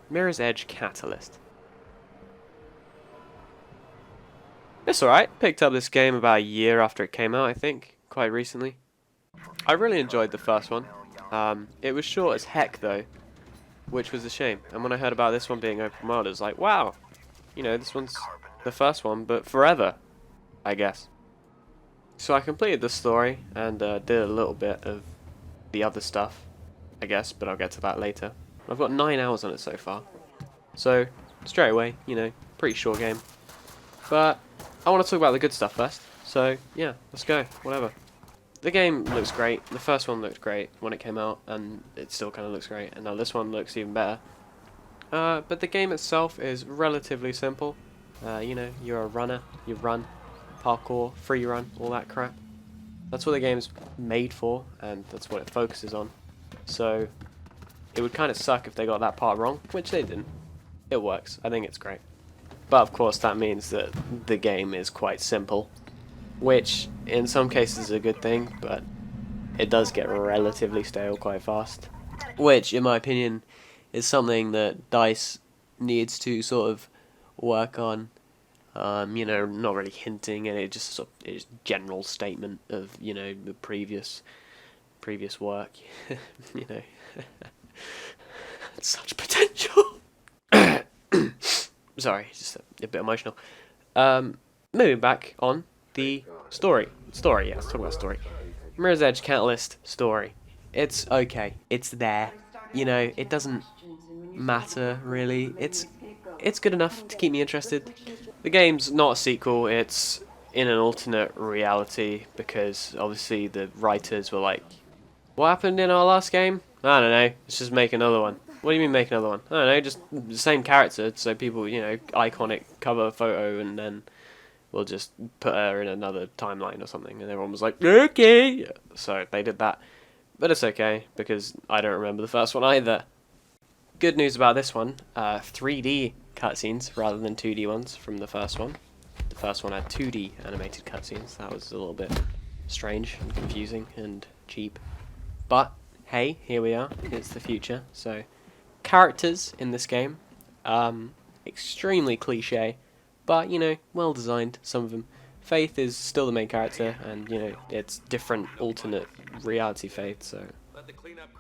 Mirror's Edge Catalyst. It's alright. Picked up this game about a year after it came out, I think. Quite recently. I really enjoyed the first one. It was short as heck though, which was a shame. And when I heard about this one being open world, I was like, wow, you know, this one's the first one, but forever, I guess. So I completed the story and did a little bit of the other stuff, I guess, but I'll get to that later. I've got 9 hours on it so far. So, straight away, you know, pretty short game. But I want to talk about the good stuff first. So, yeah, let's go, whatever. The game looks great. The first one looked great when it came out, and it still kind of looks great. And now this one looks even better. But the game itself is relatively simple. You know, you're a runner, you run, parkour, free run, all that crap. That's what the game's made for, and that's what it focuses on. So, it would kind of suck if they got that part wrong, which they didn't. It works. I think it's great. But of course that means that the game is quite simple, which in some cases is a good thing, but it does get relatively stale quite fast. Which, in my opinion, is something that DICE needs to sort of work on. You know, not really hinting, and it just sort of is general statement of, you know, the previous work. You know, such potential. Sorry, just a bit emotional. Moving back on the story. Yeah, let's talk about story. Mirror's Edge Catalyst story. It's okay. It's there. You know, it doesn't matter really. It's good enough to keep me interested. The game's not a sequel. It's in an alternate reality because obviously the writers were like, "What happened in our last game? I don't know. Let's just make another one." What do you mean make another one? I don't know, just the same character, so people, you know, iconic cover photo, and then we'll just put her in another timeline or something. And everyone was like, okay! So they did that. But it's okay, because I don't remember the first one either. Good news about this one, 3D cutscenes rather than 2D ones from the first one. The first one had 2D animated cutscenes. That was a little bit strange and confusing and cheap. But, hey, here we are. It's the future, so... Characters in this game, extremely cliche, but, you know, well designed, some of them. Faith is still the main character, and, you know, it's different alternate reality Faith, so,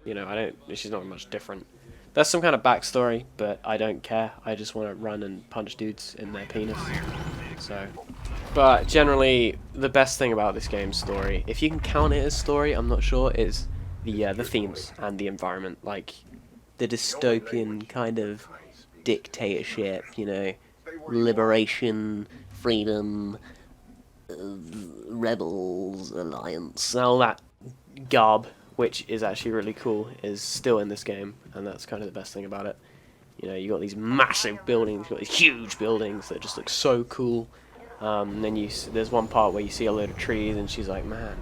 you know, she's not much different. There's some kind of backstory, but I don't care. I just want to run and punch dudes in their penis, so. But generally, the best thing about this game's story, if you can count it as story, I'm not sure, is the themes and the environment, like the dystopian kind of dictatorship, you know, liberation, freedom, rebels, alliance, all that garb, which is actually really cool, is still in this game, and that's kind of the best thing about it. You know, you got these massive buildings, you got these huge buildings that just look so cool. And then there's one part where you see a load of trees, and she's like, man,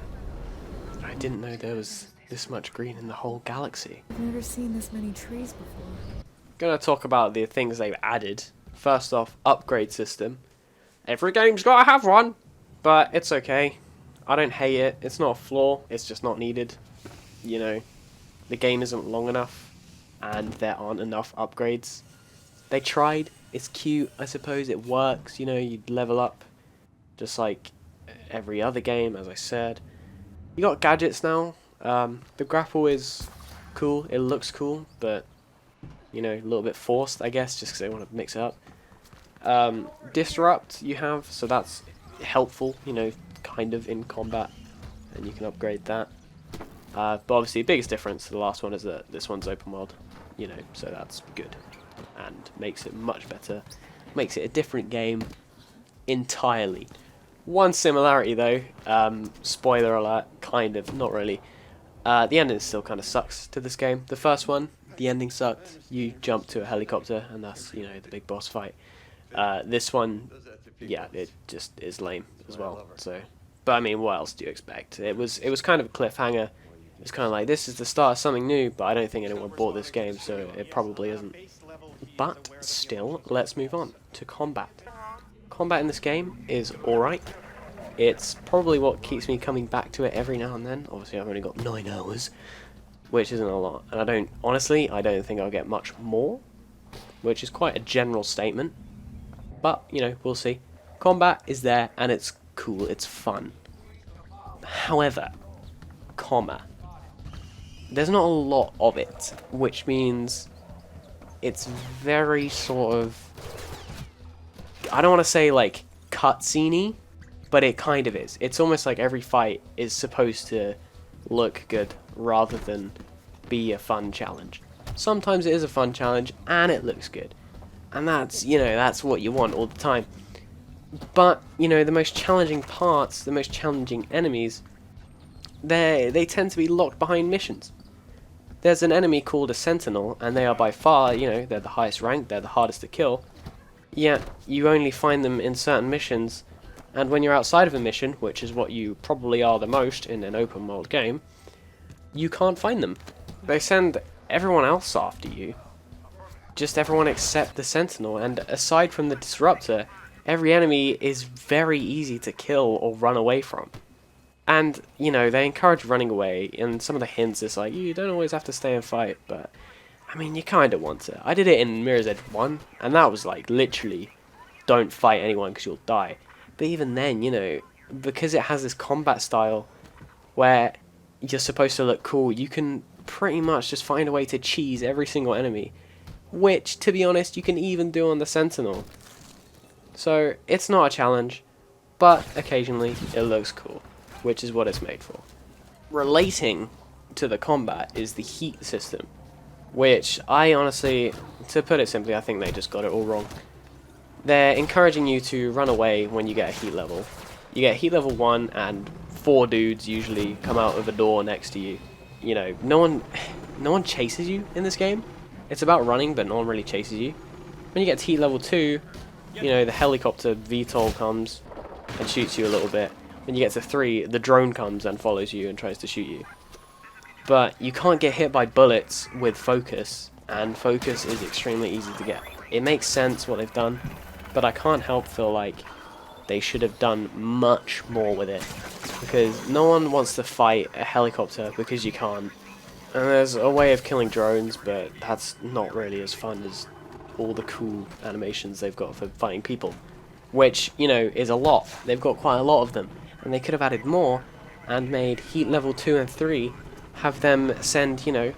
I didn't know there was this much green in the whole galaxy. I've never seen this many trees before. Gonna talk about the things they've added. First off, upgrade system. Every game's gotta have one, but it's okay. I don't hate it. It's not a flaw. It's just not needed. You know, the game isn't long enough, and there aren't enough upgrades. They tried. It's cute, I suppose. It works. You know, you level up, just like every other game, as I said. You got gadgets now. The grapple is cool, it looks cool, but, you know, a little bit forced, I guess, just because they want to mix it up. Disrupt you have, so that's helpful, you know, kind of in combat, and you can upgrade that. But obviously the biggest difference to the last one is that this one's open world, you know, so that's good, and makes it much better, makes it a different game entirely. One similarity though, spoiler alert, kind of, not really. The ending still kind of sucks to this game. The first one, the ending sucked. You jump to a helicopter, and that's, you know, the big boss fight. This one, yeah, it just is lame as well. So, but I mean, what else do you expect? It was kind of a cliffhanger. It was kind of like, this is the start of something new, but I don't think anyone bought this game, so it probably isn't. But still, let's move on to combat. Combat in this game is alright. It's probably what keeps me coming back to it every now and then. Obviously, I've only got 9 hours, which isn't a lot. And honestly, I don't think I'll get much more which is quite a general statement. But, you know, we'll see. Combat is there, and it's cool, it's fun. However, there's not a lot of it, which means it's very sort of, I don't want to say like cutscene-y, but it kind of is. It's almost like every fight is supposed to look good rather than be a fun challenge. Sometimes it is a fun challenge and it looks good. And that's, you know, that's what you want all the time. But, you know, the most challenging parts, the most challenging enemies, they tend to be locked behind missions. There's an enemy called a Sentinel, and they are by far, you know, they're the highest rank, they're the hardest to kill. Yet, you only find them in certain missions, and when you're outside of a mission, which is what you probably are the most in an open world game, you can't find them. They send everyone else after you. Just everyone except the Sentinel, and aside from the Disruptor, every enemy is very easy to kill or run away from. And, you know, they encourage running away, and some of the hints is like, you don't always have to stay and fight, but, I mean, you kind of want to. I did it in Mirror's Edge 1, and that was like, literally, don't fight anyone because you'll die. But even then, you know, because it has this combat style where you're supposed to look cool, you can pretty much just find a way to cheese every single enemy, which, to be honest, you can even do on the Sentinel. So, it's not a challenge, but occasionally it looks cool, which is what it's made for. Relating to the combat is the heat system, which I honestly, to put it simply, I think they just got it all wrong. They're encouraging you to run away when you get a heat level. You get heat level 1 and 4 dudes usually come out of a door next to you. You know, no one chases you in this game. It's about running, but no one really chases you. When you get to heat level 2, you know, the helicopter VTOL comes and shoots you a little bit. When you get to 3, the drone comes and follows you and tries to shoot you. But you can't get hit by bullets with focus, and focus is extremely easy to get. It makes sense what they've done, but I can't help feel like they should have done much more with it. Because no one wants to fight a helicopter because you can't. And there's a way of killing drones, but that's not really as fun as all the cool animations they've got for fighting people. Which, you know, is a lot. They've got quite a lot of them. And they could have added more and made heat level 2 and 3 have them send, you know,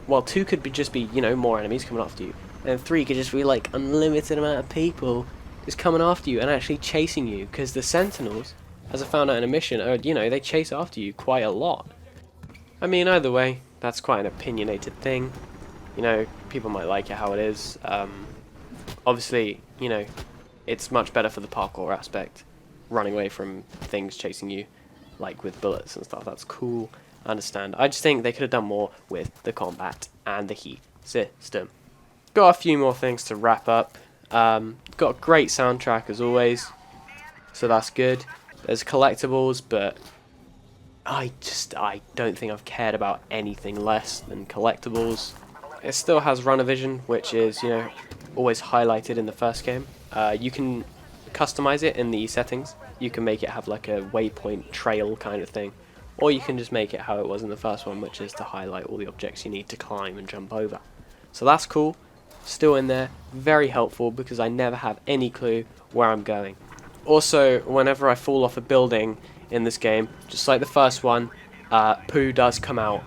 well, 2 could be just be, you know, more enemies coming after you. And 3 could just be like unlimited amount of people just coming after you and actually chasing you. Because the Sentinels, as I found out in a mission, are, you know, they chase after you quite a lot. I mean, either way, that's quite an opinionated thing. You know, people might like it how it is. Obviously, you know, it's much better for the parkour aspect. Running away from things chasing you, like with bullets and stuff, that's cool. I understand. I just think they could have done more with the combat and the heat system. Got a few more things to wrap up. Got a great soundtrack as always, so that's good. There's collectibles, but I don't think I've cared about anything less than collectibles. It still has runner vision, which is, you know, always highlighted in the first game. You can customize it in the settings. You can make it have like a waypoint trail kind of thing, or you can just make it how it was in the first one, which is to highlight all the objects you need to climb and jump over. So that's cool. Still in there, very helpful because I never have any clue where I'm going. Also, whenever I fall off a building in this game, just like the first one, poo does come out.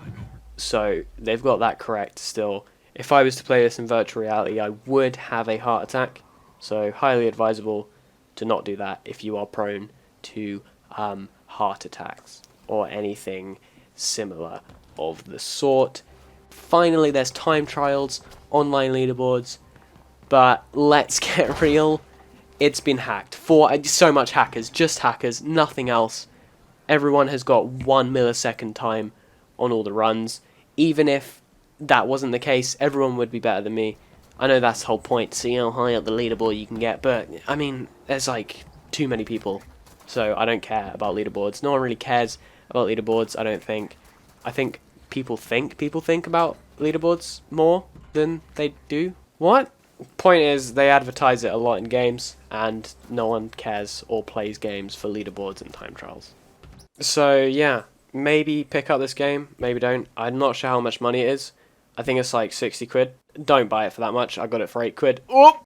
So they've got that correct still. If I was to play this in virtual reality, I would have a heart attack. So highly advisable to not do that if you are prone to heart attacks or anything similar of the sort. Finally, there's time trials, online leaderboards, but let's get real. It's been hacked. So much hackers, just hackers, nothing else. Everyone has got 1 millisecond time on all the runs. Even if that wasn't the case, everyone would be better than me. I know that's the whole point, see how high up the leaderboard you can get, but, I mean, there's like too many people, so I don't care about leaderboards. No one really cares about leaderboards, I don't think. I think people think about leaderboards more than they do. What? Point is, they advertise it a lot in games, and no one cares or plays games for leaderboards and time trials. So, yeah, maybe pick up this game, maybe don't. I'm not sure how much money it is, I think it's like 60 quid. Don't buy it for that much. I got it for 8 quid. Oh!